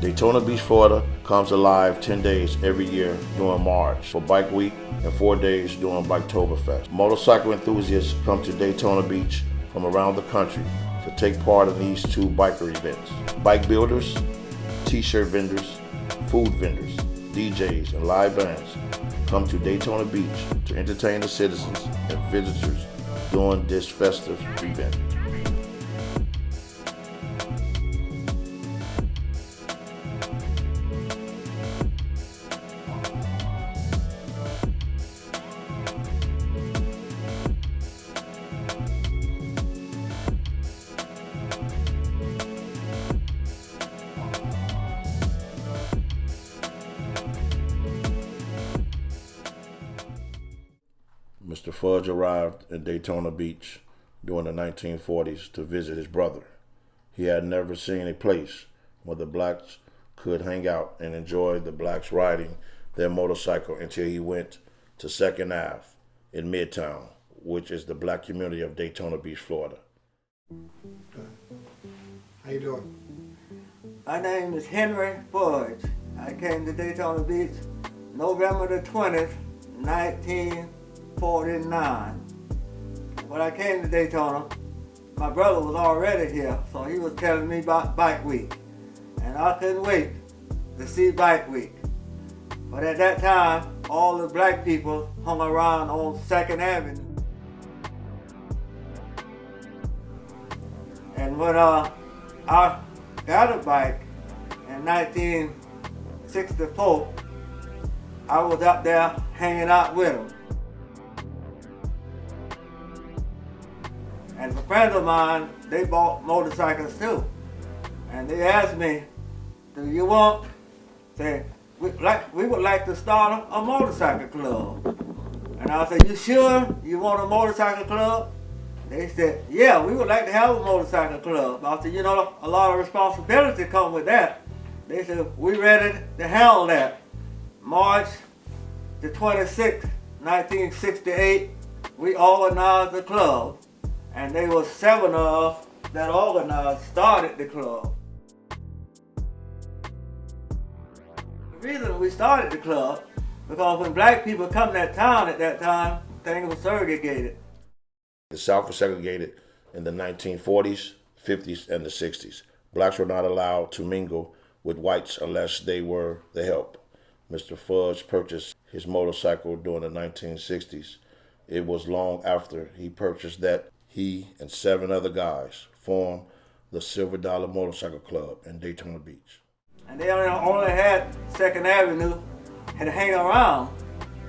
Daytona Beach, Florida comes alive 10 days every year during March for Bike Week and 4 days during Biketoberfest. Motorcycle enthusiasts come to Daytona Beach from around the country to take part in these two biker events. Bike builders, t-shirt vendors, food vendors, DJs, and live bands come to Daytona Beach to entertain the citizens and visitors during this festive event. Mr. Fudge arrived in Daytona Beach during the 1940s to visit his brother. He had never seen a place where the blacks could hang out and enjoy the blacks riding their motorcycle until he went to 2nd Ave in Midtown, which is the black community of Daytona Beach, Florida. How you doing? My name is Henry Fudge. I came to Daytona Beach November the 20th, 1949. When I came to Daytona, my brother was already here, so he was telling me about Bike Week. And I couldn't wait to see Bike Week. But at that time, all the black people hung around on 2nd Avenue. And when I got a bike in 1964, I was up there hanging out with them. And a friend of mine, they bought motorcycles too. And they asked me, do you want, we would like to start a motorcycle club. And I said, you sure you want a motorcycle club? They said, yeah, we would like to have a motorcycle club. I said, you know, a lot of responsibility come with that. They said, we ready to handle that. March the 26th, 1968, we organized the club. And there was 7 of us that organized, started the club. The reason we started the club, because when black people come to that town at that time, things were segregated. The South was segregated in the 1940s, 50s, and the 60s. Blacks were not allowed to mingle with whites unless they were the help. Mr. Fudge purchased his motorcycle during the 1960s. It was long after he purchased that he and 7 other guys formed the Silver Dollar Motorcycle Club in Daytona Beach. And they only had 2nd Avenue and hang around.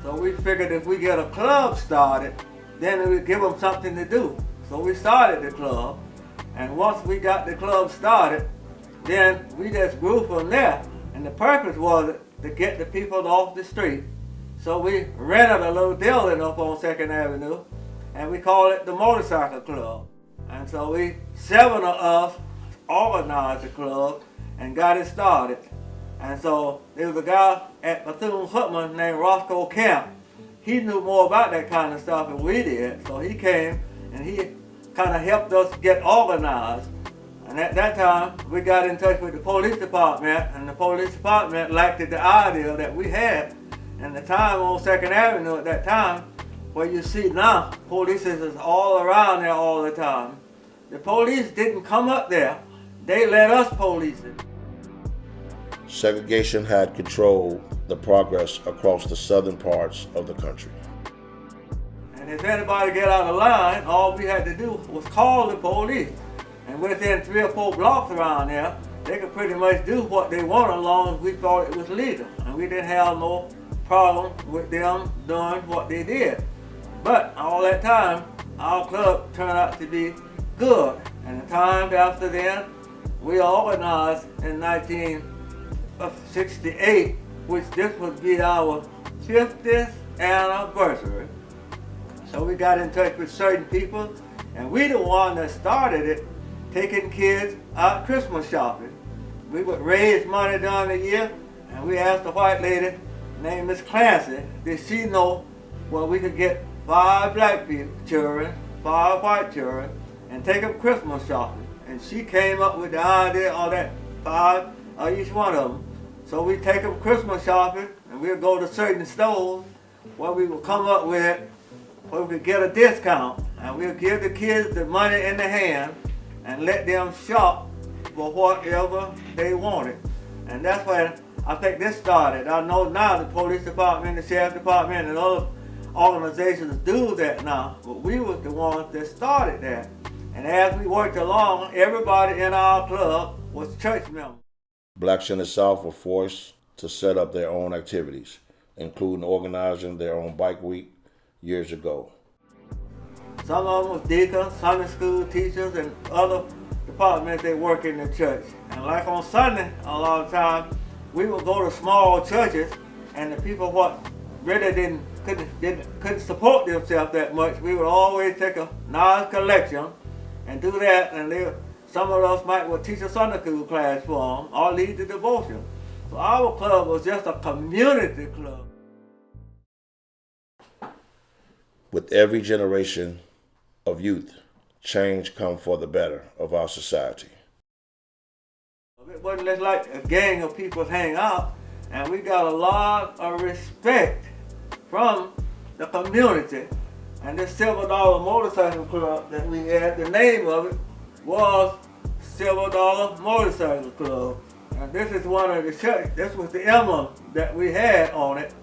So we figured if we get a club started, then we'd give them something to do. So we started the club. And once we got the club started, then we just grew from there. And the purpose was to get the people off the street. So we rented a little building up on 2nd Avenue, and we called it the Motorcycle Club. And so 7 of us organized the club and got it started. And so there was a guy at Bethune-Cookman named Roscoe Camp. He knew more about that kind of stuff than we did. So he came and he kind of helped us get organized. And at that time, we got in touch with the police department, and the police department liked the idea that we had. And the time on 2nd Avenue at that time, where you see now, police is all around there all the time. The police didn't come up there. They let us police it. Segregation had controlled the progress across the southern parts of the country. And if anybody get out of line, all we had to do was call the police. And within 3 or 4 blocks around there, they could pretty much do what they wanted as long as we thought it was legal. And we didn't have no problem with them doing what they did. But all that time, our club turned out to be good. And the time after then, we organized in 1968, which this would be our 50th anniversary. So we got in touch with certain people, and we the one that started it, taking kids out Christmas shopping. We would raise money during the year, and we asked a white lady named Miss Clancy, did she know where we could get 5 black children, 5 white children, and take them Christmas shopping. And she came up with the idea of that 5 each one of them. So we take them Christmas shopping, and we'll go to certain stores where we will come up with where we could get a discount, and we'll give the kids the money in the hand and let them shop for whatever they wanted. And that's where I think this started. I know now the police department, the sheriff department, and other organizations do that now, but we were the ones that started that. And as we worked along, everybody in our club was church members. Blacks in the South were forced to set up their own activities, including organizing their own bike week years ago. Some of them was deacons, Sunday school teachers, and other departments that work in the church. And like on Sunday, a lot of times, we would go to small churches, and the people what really couldn't support themselves that much, we would always take a nice collection and do that, and some of us might teach a Sunday school class for them or lead the devotion. So our club was just a community club. With every generation of youth, change comes for the better of our society. It wasn't just like a gang of people hang out, and we got a lot of respect from the community. And this $7 motorcycle club that we had, the name of it was $7 Motorcycle Club. And this is one of the church. This was the emblem that we had on it.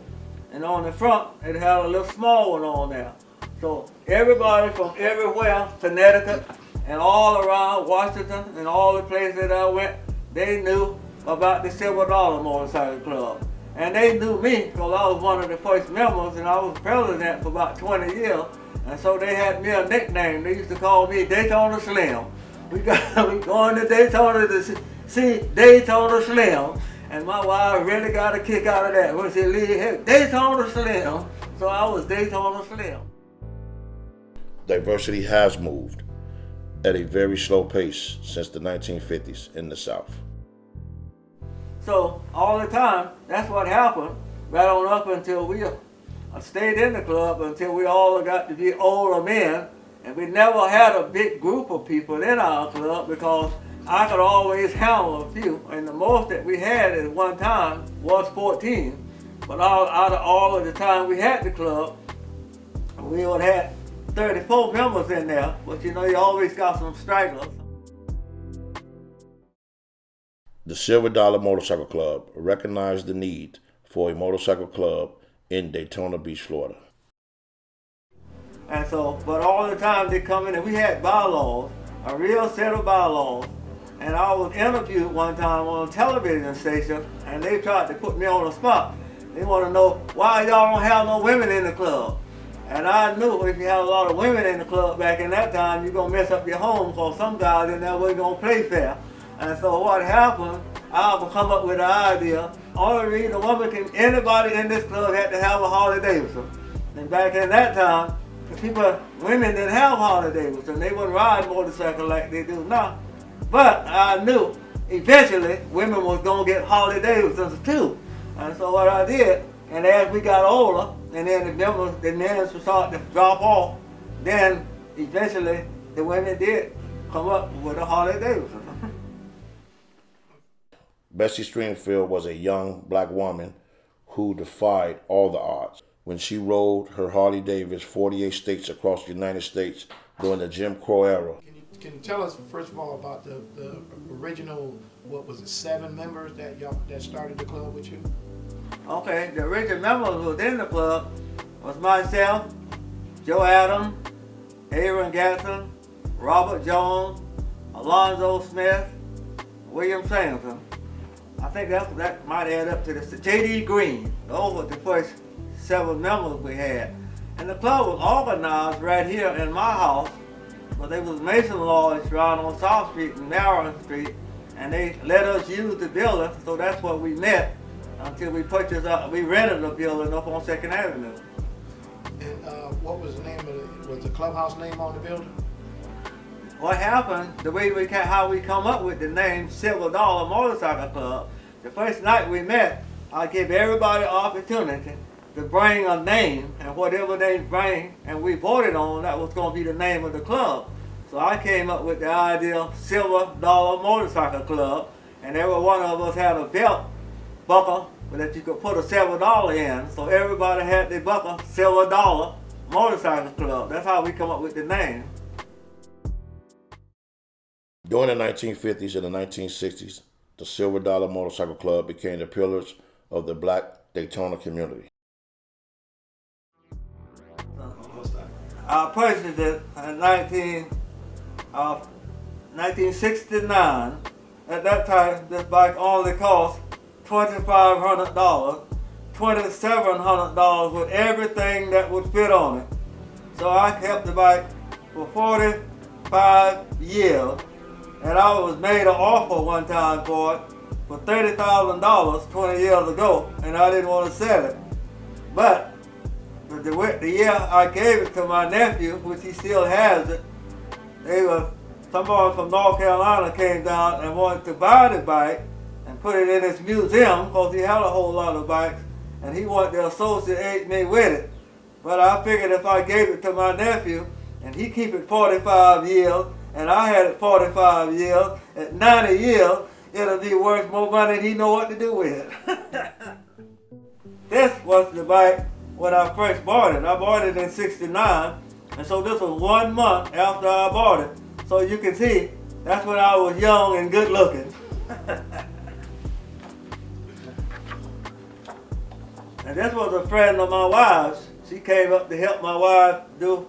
And on the front, it had a little small one on there. So everybody from everywhere, Connecticut and all around Washington and all the places that I went, they knew about the $7 Motorcycle Club. And they knew me because I was one of the first members, and I was president for about 20 years. And so they had me a nickname. They used to call me Daytona Slim. We going to Daytona to see Daytona Slim. And my wife really got a kick out of that. When she leave, Daytona Slim. So I was Daytona Slim. Diversity has moved at a very slow pace since the 1950s in the South. So all the time, that's what happened, right on up until we stayed in the club until we all got to be older men. And we never had a big group of people in our club because I could always handle a few. And the most that we had at one time was 14. But out of all of the time we had the club, we would have 34 members in there. But you know, you always got some stragglers. The $7 Motorcycle Club recognized the need for a motorcycle club in Daytona Beach, Florida. And so, but all the time they come in and we had bylaws, a real set of bylaws. And I was interviewed one time on a television station, and they tried to put me on the spot. They want to know why y'all don't have no women in the club. And I knew if you had a lot of women in the club back in that time, you're going to mess up your home, because some guys in there weren't going to play fair. And so what happened, I would come up with an idea. Only reason a woman anybody in this club had to have a Harley Davidson. And back in that time, women didn't have Harley Davidson. They wouldn't ride motorcycles like they do now. But I knew eventually women was going to get Harley Davidsons too. And so what I did, and as we got older, and then the men started to drop off, then eventually the women did come up with a Harley Davidson. Bessie Stringfield was a young black woman who defied all the odds when she rode her Harley Davidson 48 states across the United States during the Jim Crow era. Can you tell us, first of all, about the original, 7 members that started the club with you? Okay, the original members within the club was myself, Joe Adams, Aaron Gatson, Robert Jones, Alonzo Smith, William Sanderson. I think that might add up to this. J.D. Green. Those were the first 7 members we had. And the club was organized right here in my house, but there was Mason Lodge right on South Street and Narrow Street, and they let us use the building, so that's where we met until we rented a building up on 2nd Avenue. And what was the name was the clubhouse name on the building? What happened, how we come up with the name $7 Motorcycle Club, the first night we met, I gave everybody an opportunity to bring a name, and whatever they bring, and we voted on, that was going to be the name of the club. So I came up with the idea $7 Motorcycle Club, and every one of us had a belt buckle that you could put a $7 in. So everybody had their buckle, $7 motorcycle club. That's how we come up with the name. During the 1950s and the 1960s, the Silver Dollar Motorcycle Club became the pillars of the black Daytona community. I purchased it in 1969. At that time, this bike only cost $2,500, $2,700 with everything that would fit on it. So I kept the bike for 45 years, and I was made an offer one time for it for $30,000 20 years ago, and I didn't want to sell it. But the year I gave it to my nephew, which he still has it, someone from North Carolina came down and wanted to buy the bike and put it in his museum because he had a whole lot of bikes and he wanted to associate me with it. But I figured if I gave it to my nephew and he keep it 45 years and I had it 45 years, at 90 years, it'll be worth more money than he know what to do with it. This was the bike when I first bought it. I bought it in '69, and so this was 1 month after I bought it. So you can see, that's when I was young and good looking. And this was a friend of my wife's. She came up to help my wife do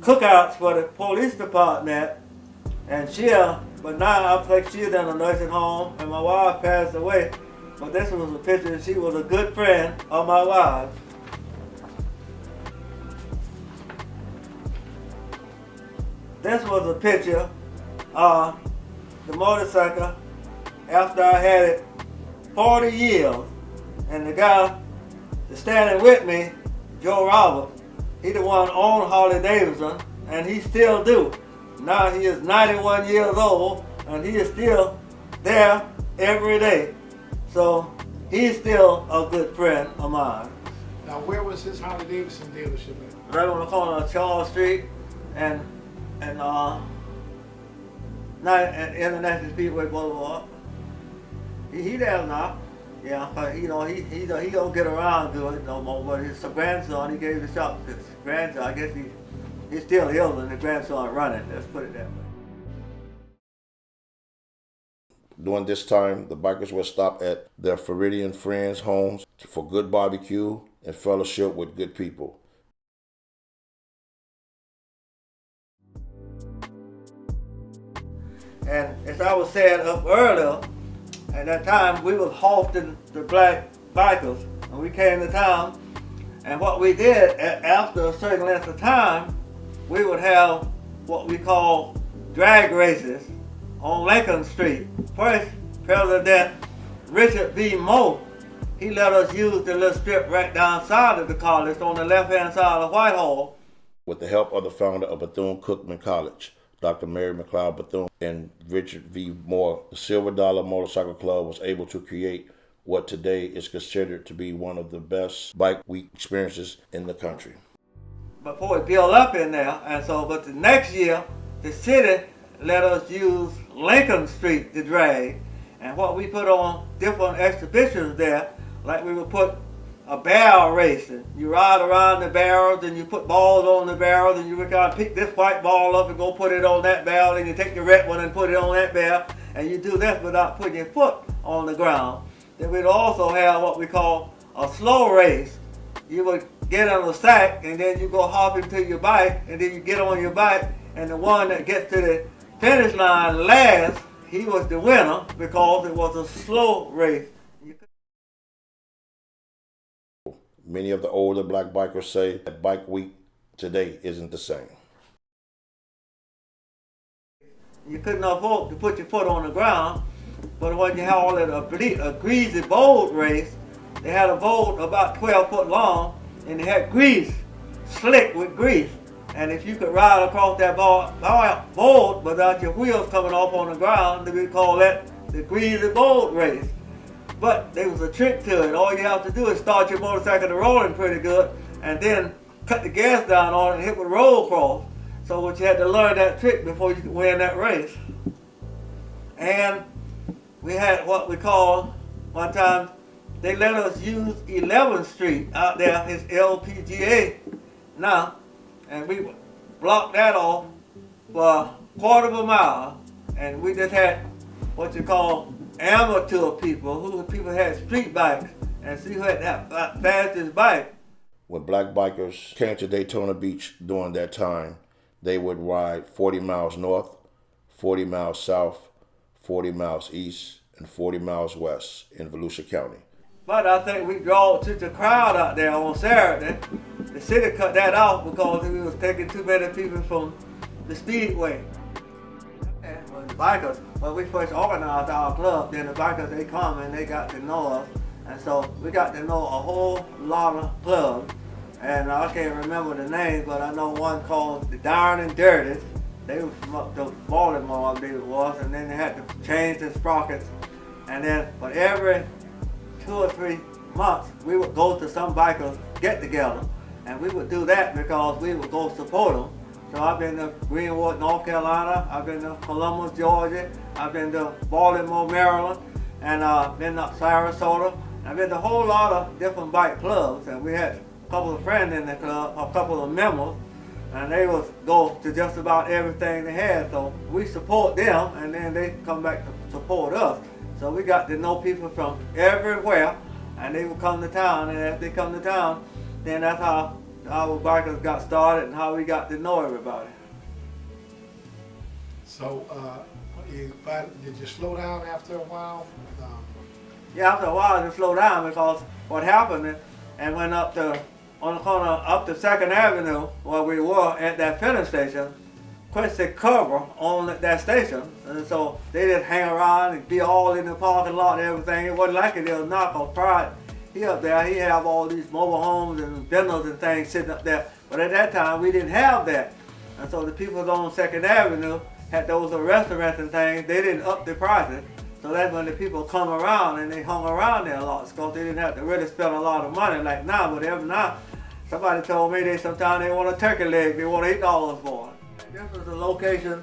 cookouts for the police department. And but now I think she's in a nursing home and my wife passed away. But this was a picture, she was a good friend of my wife. This was a picture of the motorcycle after I had it 40 years. And the guy that's standing with me, Joe Roberts, he the one owned Harley Davidson, and he still do. Now he is 91 years old, and he is still there every day. So he's still a good friend of mine. Now, where was his Harley Davidson dealership at? Right on the corner of Charles Street and International Speedway Boulevard. He there now. Yeah, but he don't get around good no more. But his grandson, he gave the shop to his grandson. I guess he's still ill and the grandson running. Let's put it that way. During this time, the bikers would stop at their Floridian friends' homes for good barbecue and fellowship with good people. And as I was saying up earlier, at that time we was hosting the black bikers, and we came to town, and what we did after a certain length of time, we would have what we call drag races on Lincoln Street. First, President Richard B. Moe, he let us use the little strip right downside of the college on the left-hand side of Whitehall. With the help of the founder of Bethune-Cookman College, Dr. Mary McLeod Bethune, and Richard V. Moore, the Silver Dollar Motorcycle Club was able to create what today is considered to be one of the best bike week experiences in the country. Before it built up in there, but the next year, the city let us use Lincoln Street to drag, and what we put on different exhibitions there, like we would put a barrel race, and you ride around the barrels and you put balls on the barrels and you would kind of pick this white ball up and go put it on that barrel, and you take the red one and put it on that barrel, and you do this without putting your foot on the ground. Then we'd also have what we call a slow race. You would get on a sack and then you go hop into your bike, and then you get on your bike, and the one that gets to the finish line last, he was the winner because it was a slow race. Many of the older black bikers say that bike week today isn't the same. You couldn't afford to put your foot on the ground, but when you had all that a greasy boat race, they had a boat about 12 foot long, and they had grease, slick with grease. And if you could ride across that boat without your wheels coming off on the ground, we call that the greasy boat race. But there was a trick to it. All you have to do is start your motorcycle to rolling pretty good, and then cut the gas down on it and hit with roll cross. So what you had to learn that trick before you could win that race. And we had what we call, one time, they let us use 11th Street out there, it's LPGA now, and we blocked that off for a quarter of a mile, and we just had what you call amateur people, who people had street bikes, and see who had that fastest bike. When black bikers came to Daytona Beach during that time, they would ride 40 miles north, 40 miles south, 40 miles east, and 40 miles west in Volusia County. But I think we draw such a crowd out there on Saturday. The city cut that off because we was taking too many people from the speedway. And when the bikers, when we first organized our club, then the bikers, they come and they got to know us. And so we got to know a whole lot of clubs. And I can't remember the names, but I know one called the Darn and Dirty. They was from up to Baltimore, I believe it was, and then they had to change the sprockets. And then, but every 2 or 3 months, we would go to some bikers get together, and we would do that because we would go support them. So I've been to Greenwood, North Carolina, I've been to Columbus, Georgia, I've been to Baltimore, Maryland, and I've been to Sarasota. I've been to a whole lot of different bike clubs, and we had a couple of friends in the club, a couple of members, and they would go to just about everything they had. So we support them, and then they come back to support us. So we got to know people from everywhere, and they would come to town, and as they come to town, then that's how our bikers got started and how we got to know everybody. So, did you slow down after a while? Yeah, after a while it slowed down because what happened, and went up to, on the corner up to 2nd Avenue where we were at that filling station, quit the cover on that station, and so they just hang around and be all in the parking lot and everything. It wasn't like it is now, because prior, he up there, he have all these mobile homes and vendors and things sitting up there, but at that time we didn't have that. And so the people on 2nd Avenue had those restaurants and things, they didn't up the prices. So that's when the people come around, and they hung around there a lot because they didn't have to really spend a lot of money like now. But every now, somebody told me sometimes they want a turkey leg, they want $8 for it. This was a location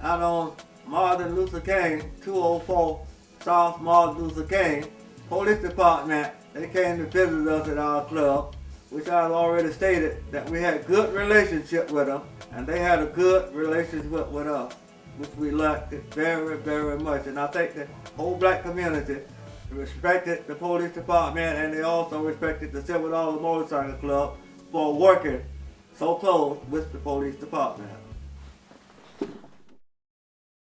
out on Martin Luther King, 204 South Martin Luther King. Police department, they came to visit us at our club, which I've already stated that we had good relationship with them, and they had a good relationship with us, which we liked it very, very much. And I think the whole black community respected the police department, and they also respected the $7 Motorcycle Club for working so close with the police department.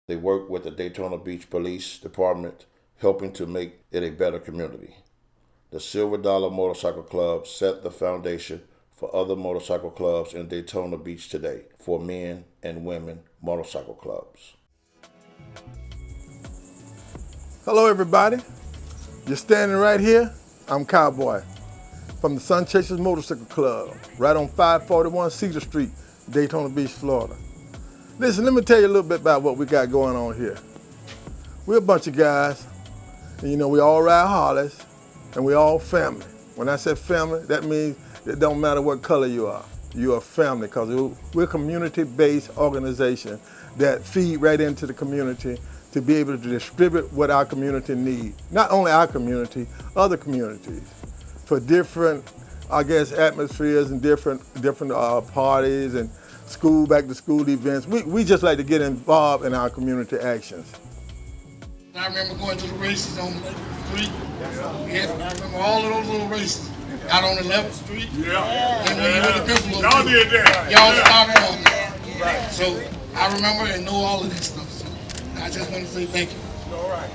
They work with the Daytona Beach Police Department, helping to make it a better community. The $Silver Motorcycle Club set the foundation for other motorcycle clubs in Daytona Beach today for men and women motorcycle clubs. Hello everybody, you're standing right here. I'm Cowboy from the Sun Chasers Motorcycle Club, right on 541 Cedar Street, Daytona Beach, Florida. Listen, let me tell you a little bit about what we got going on here. We're a bunch of guys, and you know, we all ride Harleys, and we all family. When I say family, that means it don't matter what color you are. You are family, because we're a community-based organization that feed right into the community to be able to distribute what our community needs. Not only our community, other communities, for different, I guess, atmospheres and different parties and back to school events. We just like to get involved in our community actions. I remember going to the races on 11th Street. Yeah, I remember all of those little races out on 11th Street. Yeah. And when you went to Buffalo, y'all did that. Y'all started on that. Right. So I remember and know all of this stuff. So I just want to say thank you. All right.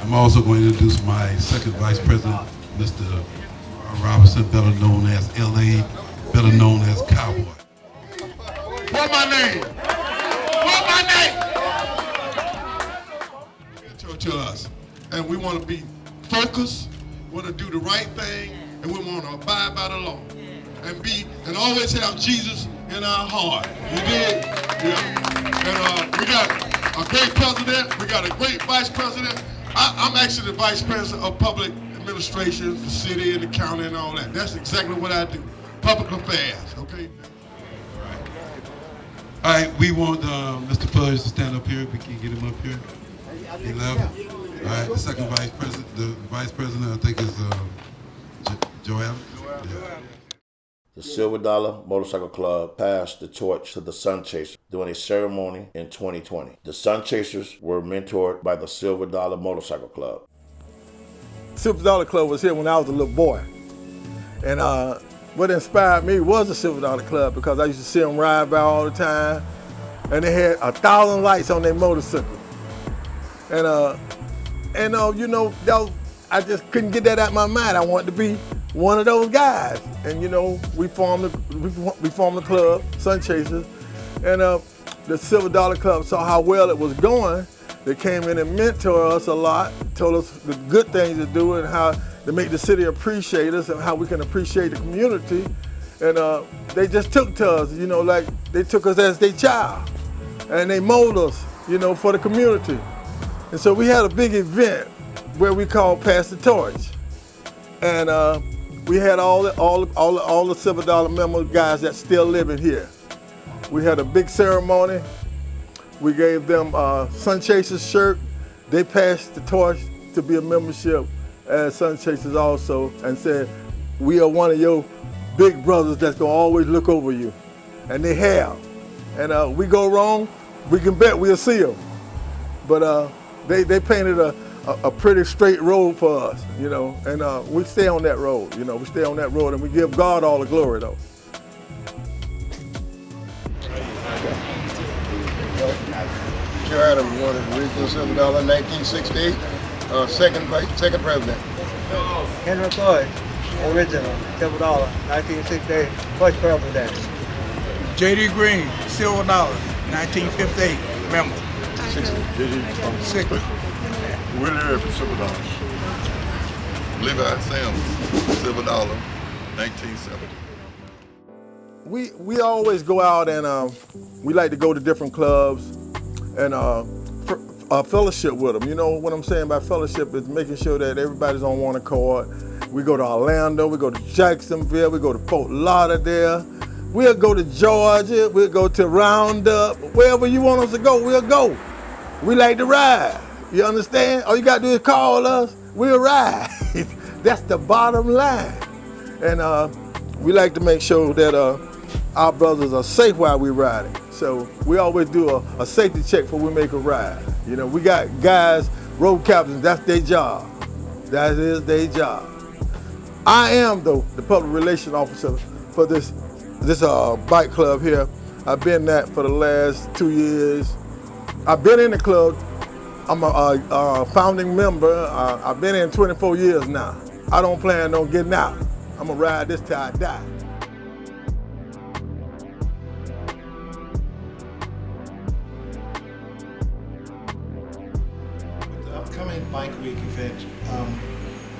I'm also going to introduce my second vice president, Mr. Robinson, better known as LA, better known as Cowboy. What's my name? What's my name? To us, and we want to be focused, want to do the right thing, and we want to abide by the law, and always have Jesus in our heart. You did? Yeah. And we got a great president, we got a great vice president. I'm actually the vice president of public administration, the city and the county and all that. That's exactly what I do, public affairs, okay? All right, we want Mr. Fudge to stand up here. We can get him up here. He left. All right, the second vice president, I think is Joel. Yeah. The Silver Dollar Motorcycle Club passed the torch to the Sun Chasers during a ceremony in 2020. The Sun Chasers were mentored by the Silver Dollar Motorcycle Club. Silver Dollar Club was here when I was a little boy. And what inspired me was the Silver Dollar Club because I used to see them ride by all the time. And they had 1,000 lights on their motorcycle. And you know, I just couldn't get that out of my mind. I wanted to be one of those guys. And you know, we formed the club, Sun Chasers. And the Silver Dollar Club saw how well it was going. They came in and mentored us a lot, told us the good things to do and how to make the city appreciate us and how we can appreciate the community. And they just took to us, you know, like they took us as their child. And they molded us, you know, for the community. And so we had a big event where we called Pass the Torch. And we had all the Silver Dollar member guys that still living here. We had a big ceremony. We gave them Sun Chasers shirt. They passed the torch to be a membership as Sun Chasers also and said, we are one of your big brothers that's gonna always look over you. And they have. And we go wrong, we can bet we'll see them. But they painted a pretty straight road for us, you know, and we stay on that road, you know, we stay on that road and we give God all the glory though. Joe Adams won the original Silver Dollar in 1968, second president. Henry Fudge, original Silver Dollar, 1968, first president. J.D. Green, Silver Dollar, 1958, member. 60. Willie Irvin, Silver Dollars. Levi Sims, Silver Dollar, 1970. We always go out and we like to go to different clubs and fellowship with them. You know what I'm saying by fellowship is making sure that everybody's on one accord. We go to Orlando, we go to Jacksonville, we go to Fort Lauderdale, we'll go to Georgia, we'll go to Roundup, wherever you want us to go, we'll go. We like to ride, you understand? All you gotta do is call us, we'll ride. That's the bottom line. And we like to make sure that our brothers are safe while we're riding. So we always do a safety check before we make a ride. You know, we got guys, road captains, that's their job. That is their job. I am, though, the public relations officer for this bike club here. I've been that for the last 2 years. I've been in the club. I'm a founding member. I've been in 24 years now. I don't plan on getting out. I'm gonna ride this till I die. Upcoming Bike Week event,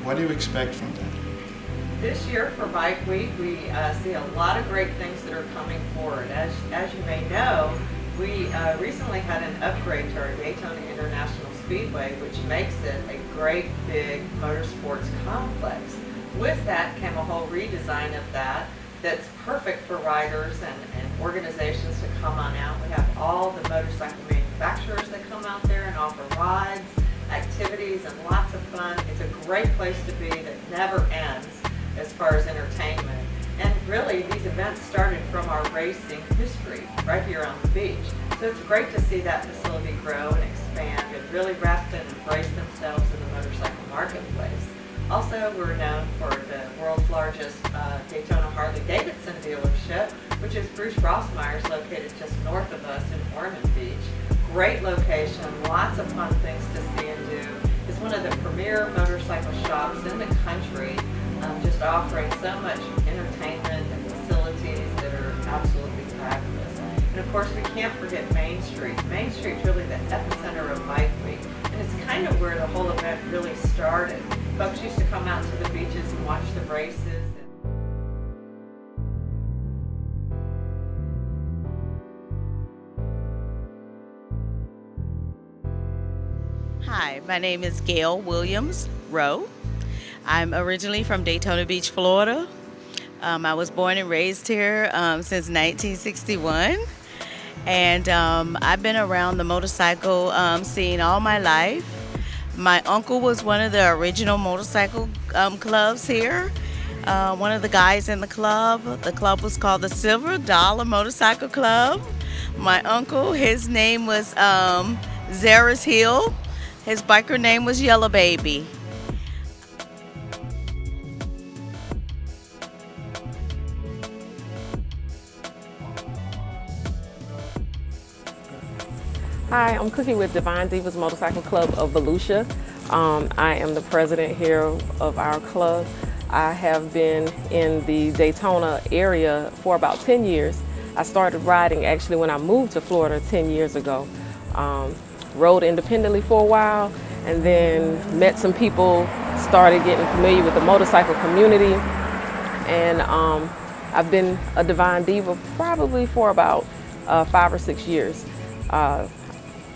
what do you expect from that? This year for Bike Week, we see a lot of great things that are coming forward. As you may know, we recently had an upgrade to our Daytona International Speedway, which makes it a great big motorsports complex. With that came a whole redesign of that's perfect for riders and organizations to come on out. We have all the motorcycle manufacturers that come out there and offer rides, activities, and lots of fun. It's a great place to be that never ends as far as entertainment. And really, these events started from our racing history right here on the beach. So it's great to see that facility grow and expand and really wrap and embrace themselves in the motorcycle marketplace. Also, we're known for the world's largest Daytona Harley-Davidson dealership, which is Bruce Rossmeyer's, located just north of us in Ormond Beach. Great location, lots of fun things to see and do. It's one of the premier motorcycle shops in the country, just offering so much entertainment and facilities that are absolutely fabulous. And of course, we can't forget Main Street. Main Street's really the epicenter of Bike Week, and it's kind of where the whole event really started. Folks used to come out to the beaches and watch the races. Hi, my name is Gail Williams Rowe. I'm originally from Daytona Beach, Florida. I was born and raised here since 1961. And I've been around the motorcycle scene all my life. My uncle was one of the original motorcycle clubs here. One of the guys in the club. The club was called the Silver Dollar Motorcycle Club. My uncle, his name was Zaris Hill. His biker name was Yellow Baby. Hi, I'm Cookie with Divine Divas Motorcycle Club of Volusia. I am the president here of our club. I have been in the Daytona area for about 10 years. I started riding actually when I moved to Florida 10 years ago. Rode independently for a while and then met some people, started getting familiar with the motorcycle community, and I've been a Divine Diva probably for about 5 or 6 years.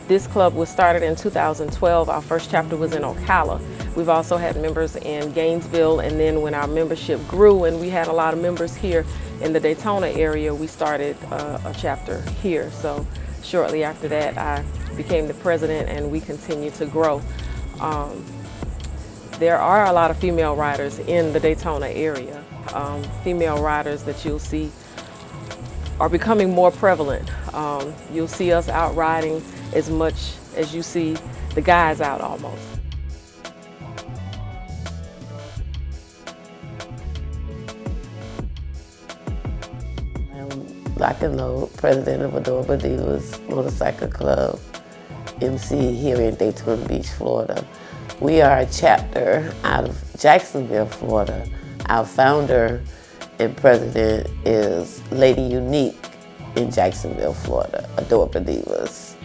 This club was started in 2012. Our first chapter was in Ocala. We've also had members in Gainesville, and then when our membership grew and we had a lot of members here in the Daytona area, we started a chapter here. So shortly after that, I became the president and we continue to grow. There are a lot of female riders in the Daytona area. Female riders that you'll see are becoming more prevalent. You'll see us out riding as much as you see the guys out almost. I'm Lock and Load, president of Adorable Divas Motorcycle Club, MC here in Daytona Beach, Florida. We are a chapter out of Jacksonville, Florida. Our founder and president is Lady Unique in Jacksonville, Florida, Adorable Divas.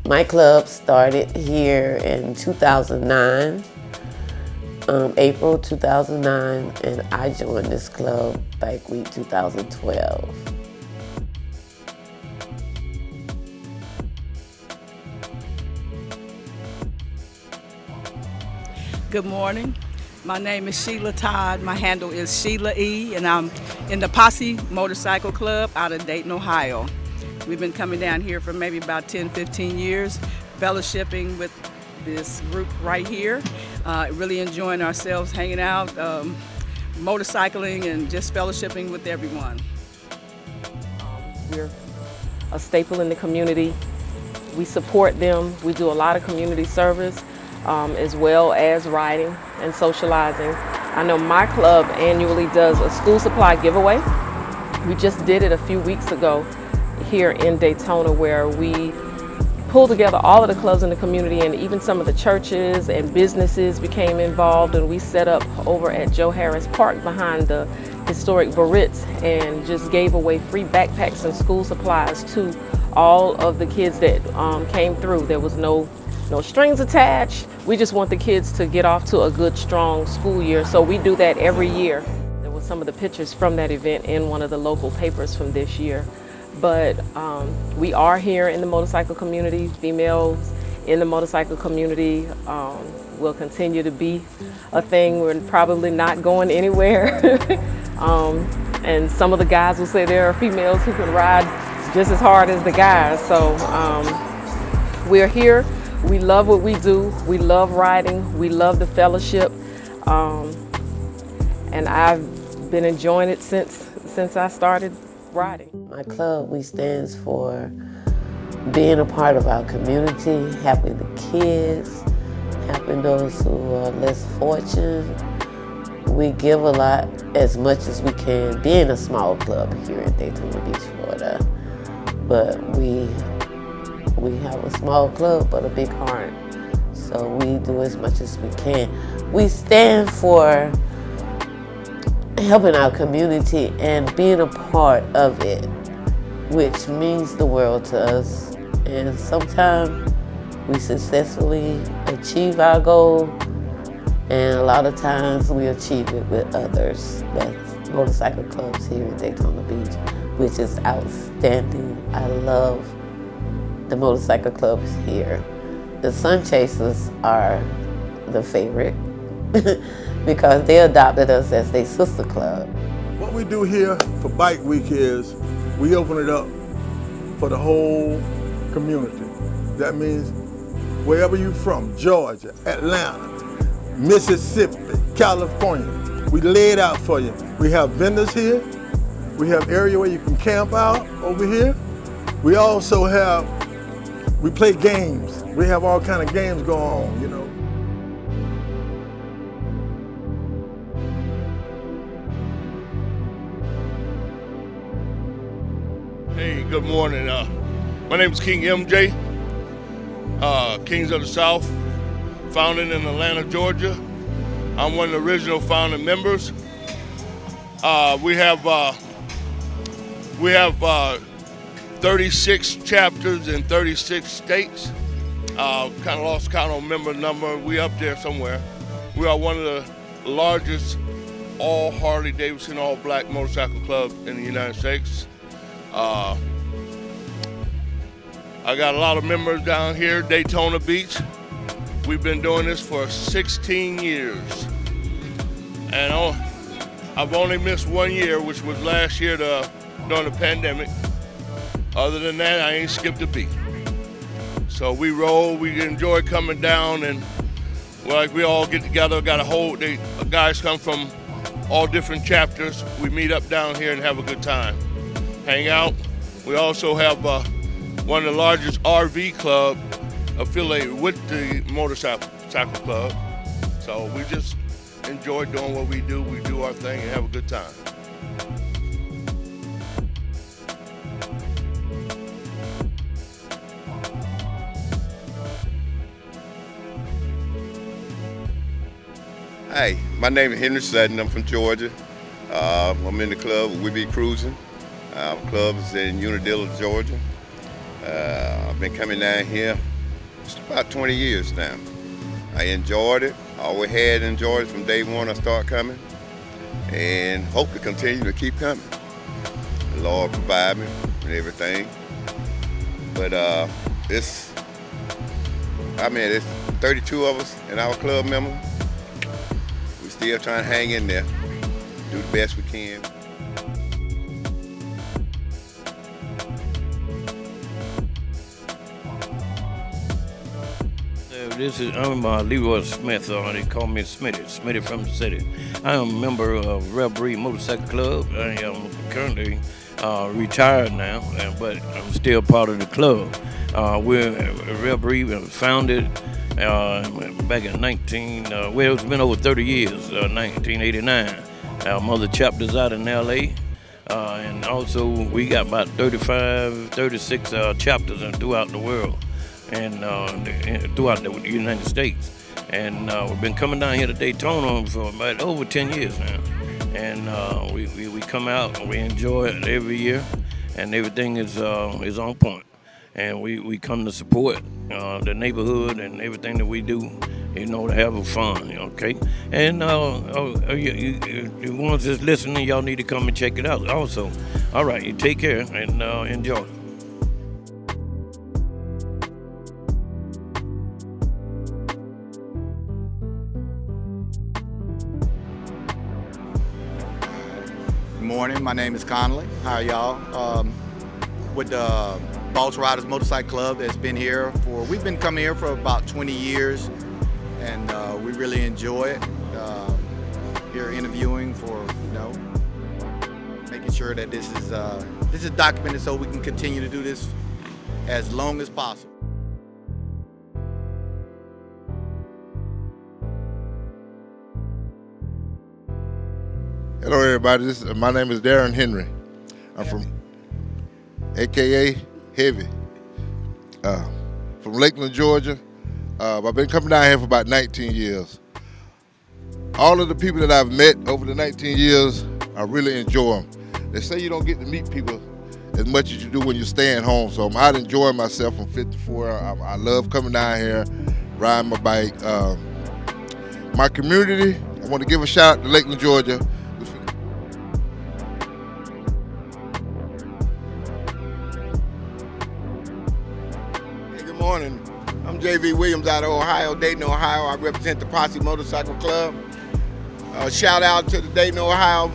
My club started here in 2009, April 2009, and I joined this club Bike Week 2012. Good morning. My name is Sheila Todd. My handle is Sheila E, and I'm in the Posse Motorcycle Club out of Dayton, Ohio. We've been coming down here for maybe about 10, 15 years, fellowshipping with this group right here, really enjoying ourselves, hanging out, motorcycling, and just fellowshipping with everyone. We're a staple in the community. We support them. We do a lot of community service, as well as riding and socializing. I know my club annually does a school supply giveaway. We just did it a few weeks ago here in Daytona, where we pulled together all of the clubs in the community, and even some of the churches and businesses became involved, and we set up over at Joe Harris Park behind the historic Baritz and just gave away free backpacks and school supplies to all of the kids that came through. There was no strings attached. We just want the kids to get off to a good, strong school year. So we do that every year. There were some of the pictures from that event in one of the local papers from this year. But we are here in the motorcycle community. Females in the motorcycle community will continue to be a thing. We're probably not going anywhere. And some of the guys will say there are females who can ride just as hard as the guys. So we're here. We love what we do. We love riding. We love the fellowship. And I've been enjoying it since I started riding. My club, we stands for being a part of our community, helping the kids, helping those who are less fortunate. We give a lot, as much as we can, being a small club here in Daytona Beach, Florida. But we have a small club, but a big heart. So we do as much as we can. We stand for helping our community and being a part of it, which means the world to us. And sometimes we successfully achieve our goal, and a lot of times we achieve it with others. That's motorcycle clubs here in Daytona Beach, which is outstanding. I love the motorcycle clubs here. The Sun Chasers are the favorite because they adopted us as their sister club. What we do here for Bike Week is we open it up for the whole community. That means wherever you're from, Georgia, Atlanta, Mississippi, California, we lay it out for you. We have vendors here. We have area where you can camp out over here. We also have, we play games. We have all kind of games going on, you know. Hey, good morning. My name is King MJ, Kings of the South, founded in Atlanta, Georgia. I'm one of the original founding members. We have 36 chapters in 36 states. Kind of lost count on member number. We up there somewhere. We are one of the largest all Harley Davidson, all black motorcycle clubs in the United States. I got a lot of members down here, Daytona Beach. We've been doing this for 16 years. And I've only missed 1 year, which was last year during the pandemic. Other than that, I ain't skipped a beat. So we roll, we enjoy coming down, and like we all get together, guys come from all different chapters. We meet up down here and have a good time. Hang out. We also have one of the largest RV club affiliated with the motorcycle club. So we just enjoy doing what we do. We do our thing and have a good time. Hi, my name is Henry Fudge. I'm from Georgia. I'm in the club. We be cruising. Our club is in Unadilla, Georgia. I've been coming down here just about 20 years now. I enjoyed it. I always had enjoyed it from day one I started coming, and hope to continue to keep coming. The Lord provide me and everything. But it's 32 of us in our club member. We still trying to hang in there, do the best we can. I'm Leroy Smith. They call me Smitty from the city. I am a member of Red Breed Motorcycle Club. I am currently retired now, but I'm still part of the club. We're Red Breed founded back in it's been over 30 years, 1989. Our mother chapter's out in LA. And also we got about 36 chapters throughout the world. And throughout the United States. And we've been coming down here to Daytona for about over 10 years now. And we come out and we enjoy it every year, and everything is on point. And we come to support the neighborhood and everything that we do, you know, to have fun, okay? And you ones that's listening, y'all need to come and check it out also. All right, you take care and enjoy. Good morning, my name is Connolly. How are y'all? With the Boss Riders Motorcycle Club that's been here we've been coming here for about 20 years, and we really enjoy it. Here interviewing for, making sure that this is documented so we can continue to do this as long as possible. Hello, everybody. My name is Darren Henry. I'm from AKA Heavy, from Lakeland, Georgia. I've been coming down here for about 19 years. All of the people that I've met over the 19 years, I really enjoy them. They say you don't get to meet people as much as you do when you're staying home, so I'm out enjoying myself. I'm 54. I love coming down here, riding my bike. My community, I want to give a shout out to Lakeland, Georgia. Good morning. I'm J.V. Williams out of Ohio, Dayton, Ohio. I represent the Posse Motorcycle Club. Shout out to the Dayton, Ohio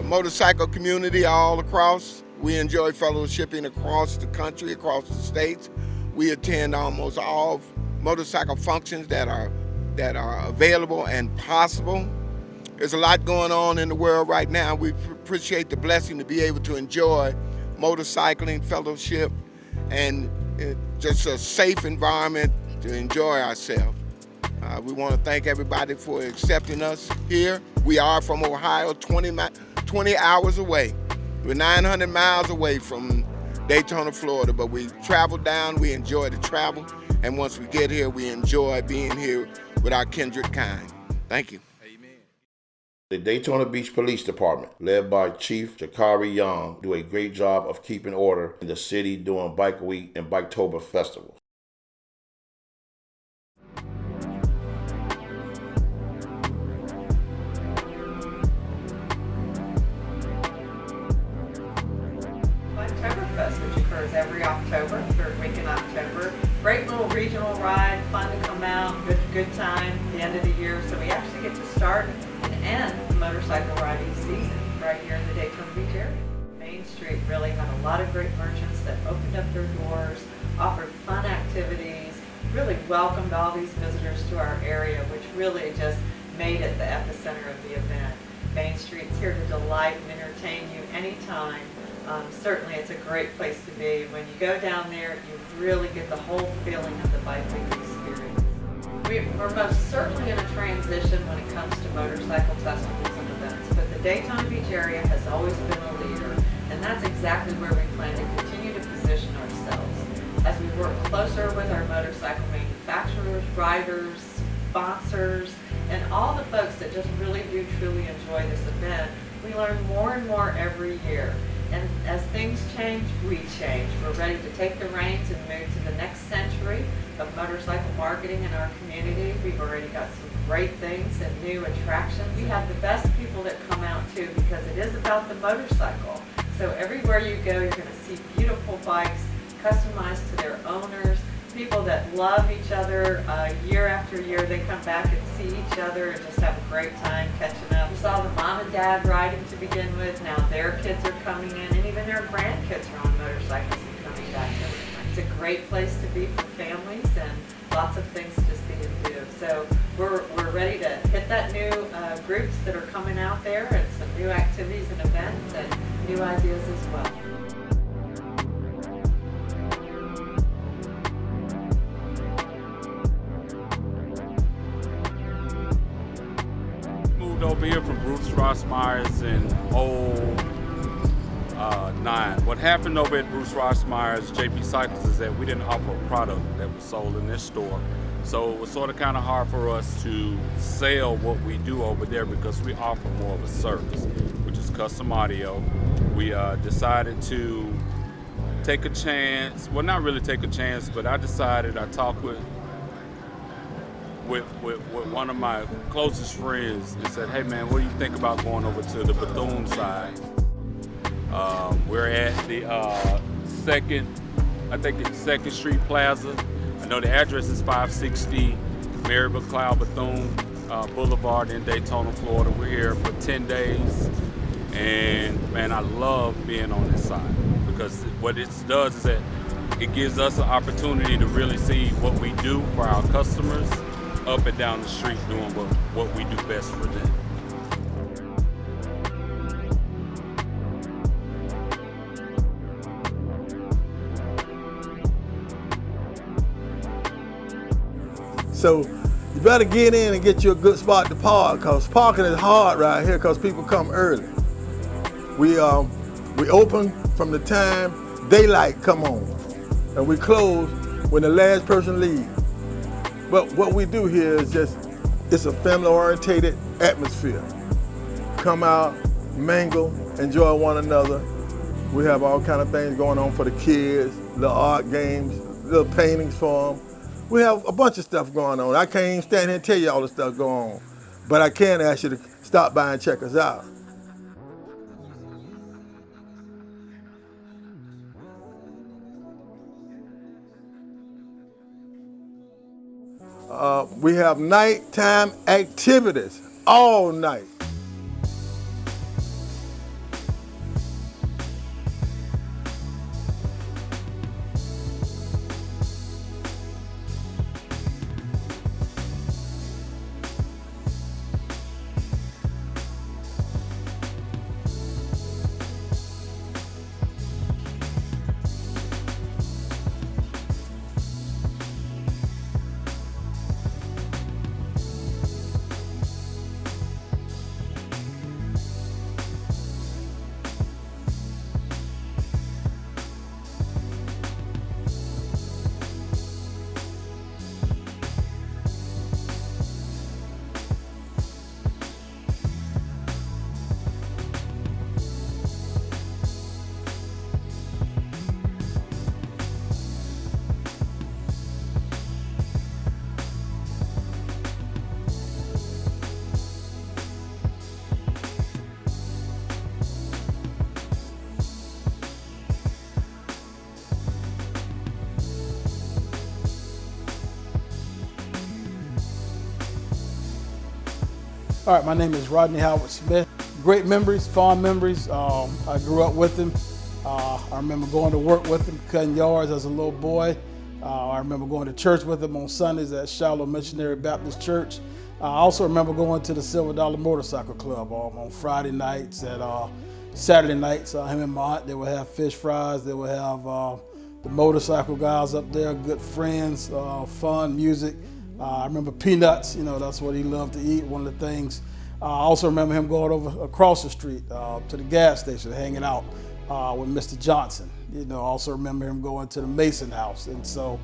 motorcycle community all across. We enjoy fellowshipping across the country, across the states. We attend almost all motorcycle functions that are available and possible. There's a lot going on in the world right now. We appreciate the blessing to be able to enjoy motorcycling, fellowship, and just a safe environment to enjoy ourselves. We want to thank everybody for accepting us here. We are from Ohio, 20 hours away. We're 900 miles away from Daytona, Florida, but we travel down, we enjoy the travel, and once we get here, we enjoy being here with our kindred kind. Thank you. The Daytona Beach Police Department, led by Chief Jakari Young, do a great job of keeping order in the city during Bike Week and Biketober festivals. Oktoberfest, which occurs every October, third week in October. Great little regional ride, fun to come out, good time at the end of the year. So we actually get to start and end the motorcycle riding season right here in the Daytona Beach area. Main Street really had a lot of great merchants that opened up their doors, offered fun activities, really welcomed all these visitors to our area, which really just made it the epicenter of the event. Main Street's here to delight and entertain you anytime. Certainly it's a great place to be. When you go down there, you really get the whole feeling of the Bike Week experience. We're most certainly in a transition when it comes to motorcycle festivals and events, but the Daytona Beach area has always been a leader, and that's exactly where we plan to continue to position ourselves. As we work closer with our motorcycle manufacturers, riders, sponsors, and all the folks that just really do truly enjoy this event, we learn more and more every year. And as things change, we change. We're ready to take the reins and move to the next century of motorcycle marketing in our community. We've already got some great things and new attractions. We have the best people that come out too, because it is about the motorcycle. So everywhere you go, you're going to see beautiful bikes customized to their owners, people that love each other year after year. They come back and see each other and just have a great time catching up. We saw the mom and dad riding to begin with. Now their kids are coming in, and even their grandkids are on motorcycles and coming back. It's a great place to be for families and lots of things to see and do. So we're ready to hit that new groups that are coming out there, and some new activities and events and new ideas as well. Over here from Bruce Rossmeyer's in 09. What happened over at Bruce Rossmeyer's JP Cycles is that we didn't offer a product that was sold in this store. So it was sort of kind of hard for us to sell what we do over there because we offer more of a service, which is custom audio. We decided to take a chance, well, not really take a chance, but I talked with one of my closest friends and said, hey man, what do you think about going over to the Bethune side? We're at the Second Street Plaza. I know the address is 560 Mary McLeod Bethune Boulevard in Daytona, Florida. We're here for 10 days, and man, I love being on this side because what it does is that it gives us an opportunity to really see what we do for our customers up and down the street, doing what we do best for them. So you better get in and get you a good spot to park, because parking is hard right here because people come early. We open from the time daylight come on, and we close when the last person leaves. But what we do here is it's a family-orientated atmosphere. Come out, mingle, enjoy one another. We have all kind of things going on for the kids, little art games, little paintings for them. We have a bunch of stuff going on. I can't even stand here and tell you all the stuff going on, but I can ask you to stop by and check us out. We have nighttime activities all night. All right, my name is Rodney Howard Smith. Great memories, fond memories. I grew up with him. I remember going to work with him, cutting yards as a little boy. I remember going to church with him on Sundays at Shiloh Missionary Baptist Church. I also remember going to the Silver Dollar Motorcycle Club on Friday nights and Saturday nights. Him and my aunt, they would have fish fries. They would have the motorcycle guys up there, good friends, fun, music. I remember peanuts, that's what he loved to eat, one of the things. I also remember him going over across the street to the gas station, hanging out with Mr. Johnson. I also remember him going to the Mason house. And so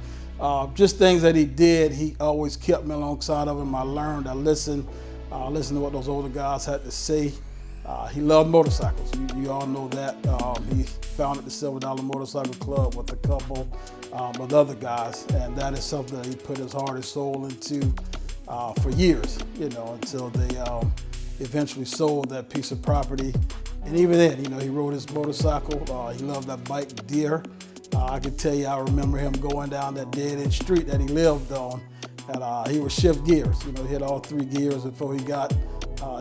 just things that he did, he always kept me alongside of him. I learned, I listened to what those older guys had to say. He loved motorcycles. You all know that. He founded the Silver Dollar Motorcycle Club with a couple of other guys, and that is something that he put his heart and soul into for years, until they eventually sold that piece of property. And even then, he rode his motorcycle. He loved that bike, Deer. I can tell you, I remember him going down that dead-end street that he lived on, and he would shift gears. He hit all 3 gears before he got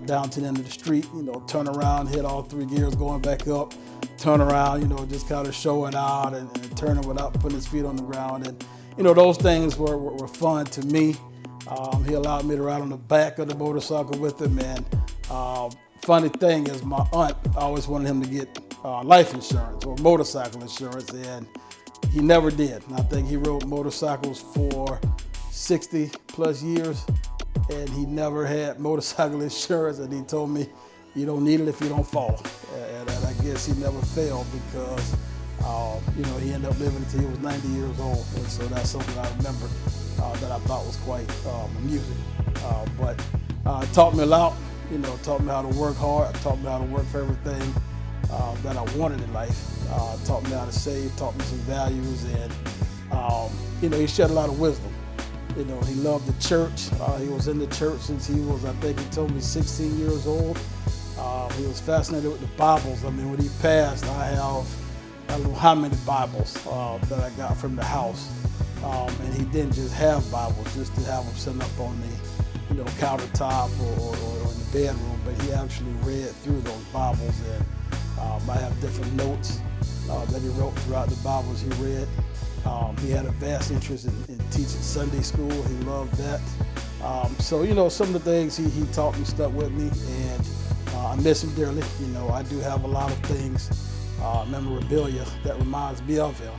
down to the end of the street, turn around, hit all 3 gears, going back up, turn around, just kind of showing out and turning without putting his feet on the ground. And, those things were fun to me. He allowed me to ride on the back of the motorcycle with him. And funny thing is, my aunt always wanted him to get life insurance or motorcycle insurance, and he never did. And I think he rode motorcycles for 60 plus years, and he never had motorcycle insurance, and he told me, you don't need it if you don't fall. And I guess he never failed because, he ended up living until he was 90 years old. And so that's something I remember that I thought was quite amusing. But it taught me a lot, taught me how to work hard, taught me how to work for everything that I wanted in life. Taught me how to save, taught me some values, and, he shed a lot of wisdom. He loved the church. He was in the church since he was, I think he told me, 16 years old. He was fascinated with the Bibles. I mean, when he passed, I don't know how many Bibles that I got from the house. And he didn't just have Bibles just to have them sitting up on the countertop or in the bedroom, but he actually read through those Bibles. And I have different notes that he wrote throughout the Bibles he read. He had a vast interest in teaching Sunday school. He loved that. So, some of the things he taught me stuck with me, and I miss him dearly. I do have a lot of things, memorabilia that reminds me of him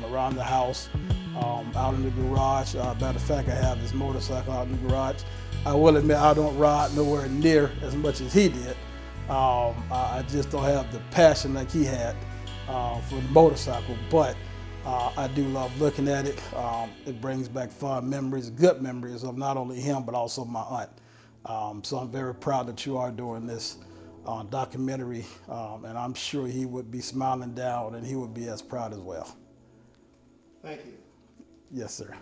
around the house, out in the garage. Matter of fact, I have his motorcycle out in the garage. I will admit I don't ride nowhere near as much as he did. I just don't have the passion like he had for the motorcycle, but I do love looking at it. It brings back fond memories, good memories of not only him, but also my aunt. So I'm very proud that you are doing this documentary, and I'm sure he would be smiling down and he would be as proud as well. Thank you. Yes, sir.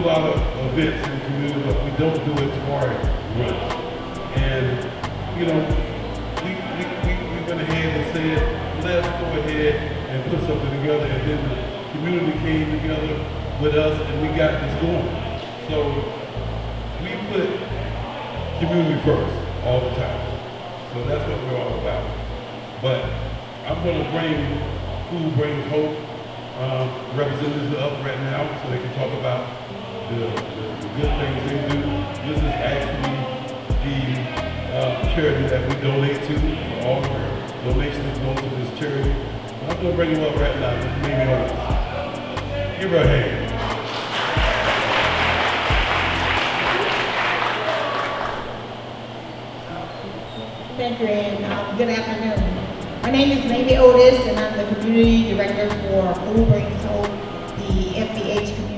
a lot of events in the community, but we don't do it toward run. And, you know, we went ahead and said, let's go ahead and put something together, and then the community came together with us and we got this going. So we put community first all the time. So that's what we're all about. But I'm going to bring Food Brings Hope representatives up right now so they can talk about the good things they do. This is actually the charity that we donate to. All of our donations go to this charity. I'm going to bring them up right now. This is Mimi Owens. Give her a hand. Thank you, and good afternoon. My name is Mamie Otis, and I'm the Community Director for Food Brings Hope, the FBH community.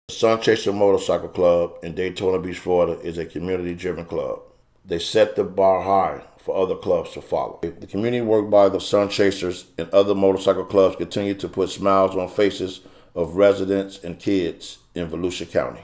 Sun Chaser Motorcycle Club in Daytona Beach, Florida is a community-driven club. They set the bar high for other clubs to follow. The community work by the Sun Chasers and other motorcycle clubs continue to put smiles on faces of residents and kids in Volusia County.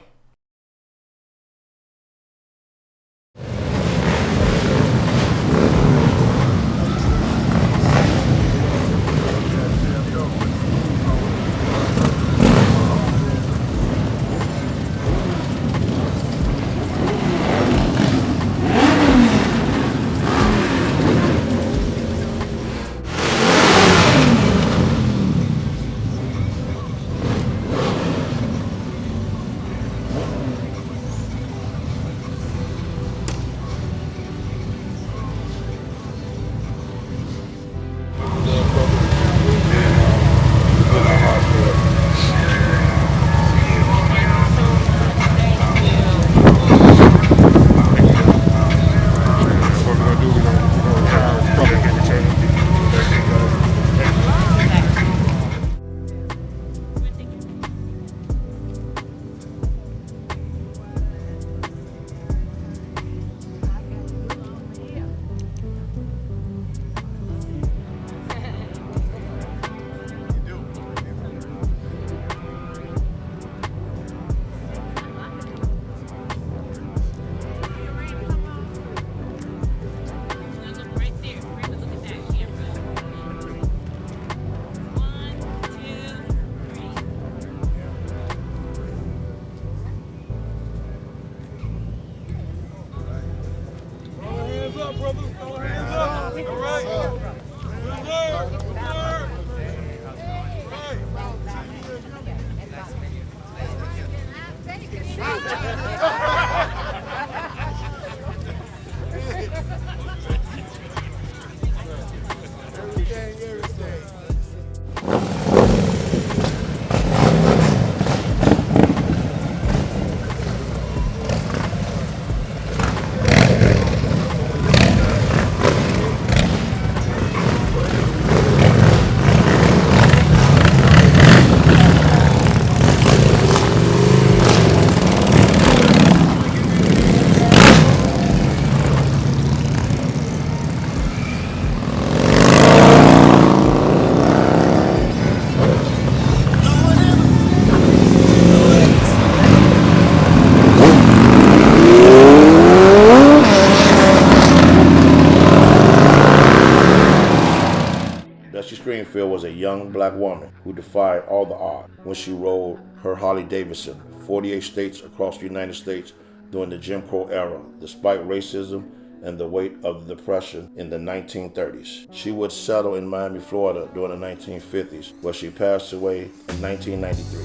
Greenfield was a young black woman who defied all the odds when she rode her Harley Davidson 48 states across the United States during the Jim Crow era, despite racism and the weight of the Depression in the 1930s. She would settle in Miami, Florida during the 1950s, where she passed away in 1993.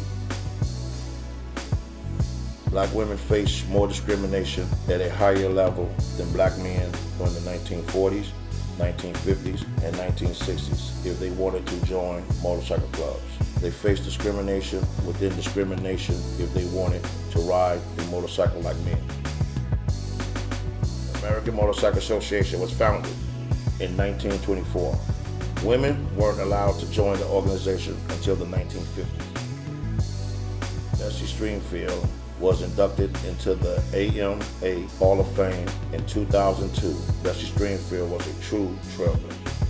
Black women faced more discrimination at a higher level than black men during the 1940s, 1950s, and 1960s if they wanted to join motorcycle clubs. They faced discrimination within discrimination if they wanted to ride a motorcycle like men. The American Motorcycle Association was founded in 1924. Women weren't allowed to join the organization until the 1950s. Bessie Stringfield was inducted into the AMA Hall of Fame in 2002. Bessie Stringfield was a true trailblazer.